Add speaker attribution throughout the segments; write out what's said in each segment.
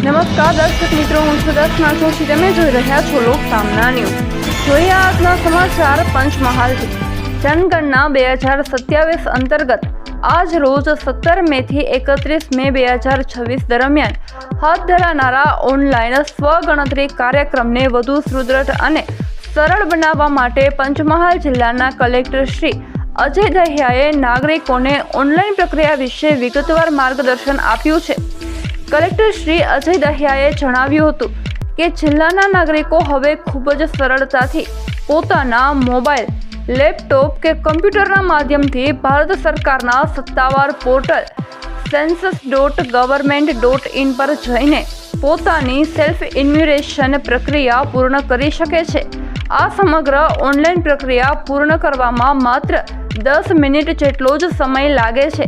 Speaker 1: નમસ્કાર દર્શક મિત્રો, હું છું દર્શના જોશી. તમે જોઈ રહ્યા છો લોક સામના ન્યૂઝ. જોઈએ આજના સમાચાર પંચમહાલથી. જનગણના 2027 અંતર્ગત આજ રોજ 17 મે થી 31 મે 2026 દરમિયાન હાથ ધરાનારા ઓનલાઈન સ્વગણતરી કાર્યક્રમને વધુ સુદૃઢ અને સરળ બનાવવા માટે પંચમહાલ જિલ્લાના કલેક્ટર શ્રી અજય દહિયાએ નાગરિકોને ઓનલાઈન પ્રક્રિયા વિશે વિગતવાર માર્ગદર્શન આપ્યું છે. કલેક્ટર શ્રી અજય દહિયાએ જણાવ્યું હતું કે જિલ્લાના નાગરિકો હવે ખૂબ જ સરળતાથી પોતાના મોબાઈલ, લેપટોપ કે કમ્પ્યુટરના માધ્યમથી ભારત સરકારના સત્તાવાર પોર્ટલ census.government.in પર જઈને પોતાની સેલ્ફ ઇન્યુમરેશન પ્રક્રિયા પૂર્ણ કરી શકે છે. આ સમગ્ર ઓનલાઈન પ્રક્રિયા પૂર્ણ કરવામાં માત્ર 10 મિનિટ જેટલો જ સમય લાગે છે.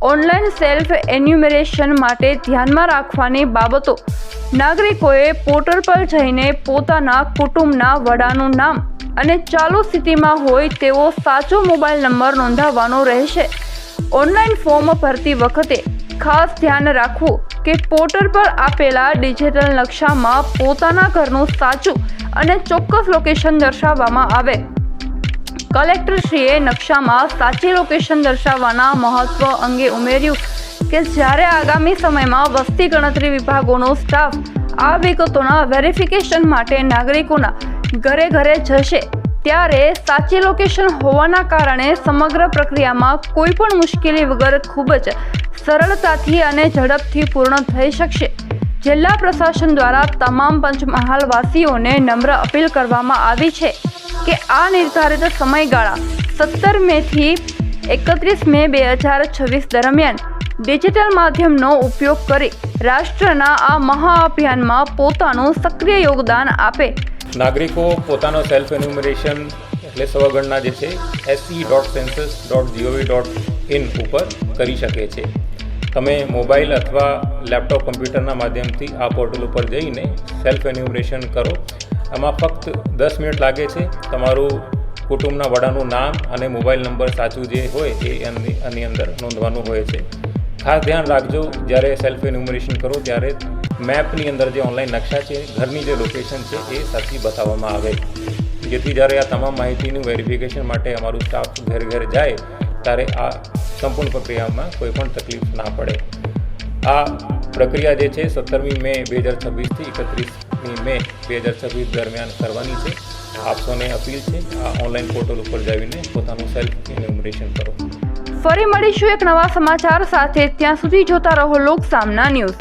Speaker 1: ઓનલાઈન સેલ્ફ એન્યુમરેશન માટે ધ્યાનમાં રાખવાની બાબતો: નાગરિકોએ પોર્ટલ પર જઈને પોતાના કુટુંબના વડાનું નામ અને ચાલુ સ્થિતિમાં હોય તેવો સાચો મોબાઈલ નંબર નોંધાવવાનો રહેશે. ઓનલાઈન ફોર્મ ભરતી વખતે ખાસ ધ્યાન રાખવું કે પોર્ટલ પર આપેલા ડિજિટલ નકશામાં પોતાના ઘરનું સાચું અને ચોક્કસ લોકેશન દર્શાવવામાં આવે. કલેક્ટરશ્રીએ નકશામાં સાચી લોકેશન દર્શાવવાના મહત્વ અંગે ઉમેર્યું કે જ્યારે આગામી સમયમાં વસ્તી ગણતરી વિભાગોનો સ્ટાફ આ વિગતોના વેરિફિકેશન માટે નાગરિકોના ઘરે ઘરે જશે ત્યારે સાચી લોકેશન હોવાના કારણે સમગ્ર પ્રક્રિયામાં કોઈ પણ મુશ્કેલી વગર ખૂબ જ સરળતાથી અને ઝડપથી પૂર્ણ થઈ શકશે. જિલ્લા પ્રશાસન દ્વારા તમામ પંચમહાલ વાસીઓને નમ્ર અપીલ કરવામાં આવી છે કે આ નિર્ધારિત સમયગાળા 17 મે થી 31 મે 2026 દરમિયાન ડિજિટલ માધ્યમનો ઉપયોગ કરી રાષ્ટ્રના આ મહાઅભિયાનમાં પોતાનું સક્રિય યોગદાન આપે.
Speaker 2: નાગરિકો પોતાનો સેલ્ફ એન્યુમરેશન એટલે સ્વગણના જે છે se.census.gov.in ઉપર કરી શકે છે. તમે મોબાઈલ અથવા લેપટોપ કમ્પ્યુટરના માધ્યમથી આ પોર્ટલ ઉપર જઈને સેલ્ફ એન્યુમરેશન કરો. આમાં ફક્ત 10 મિનિટ લાગે છે. તમારું કુટુંબના વડાનું નામ અને મોબાઈલ નંબર સાચું જે હોય એ આની અંદર નોંધવાનું હોય છે. ખાસ ધ્યાન રાખજો, જ્યારે સેલ્ફ એન્યુમરેશન કરો ત્યારે મેપની અંદર જે ઓનલાઈન નકશા છે, ઘરની જે લોકેશન છે એ સાચી બતાવવામાં આવે, જેથી જ્યારે આ તમામ માહિતીનું વેરિફિકેશન માટે અમારું સ્ટાફ ઘરે ઘરે જાય ત્યારે આ સંપૂર્ણ પ્રક્રિયામાં કોઈ પણ તકલીફ ના પડે. આ પ્રક્રિયા જે છે 17મી મે 2026 થી 31મી મે 2026 દરમિયાન કરવાની છે. આપ સૌને અપીલ છે આ ઓનલાઈન પોર્ટલ ઉપર જઈને પોતાનું સેલ્ફ એન્યુમરેશન કરો.
Speaker 1: ફરી મળીશું એક નવા સમાચાર સાથે. ત્યાં સુધી જોતા રહો લોક સામના ન્યૂઝ.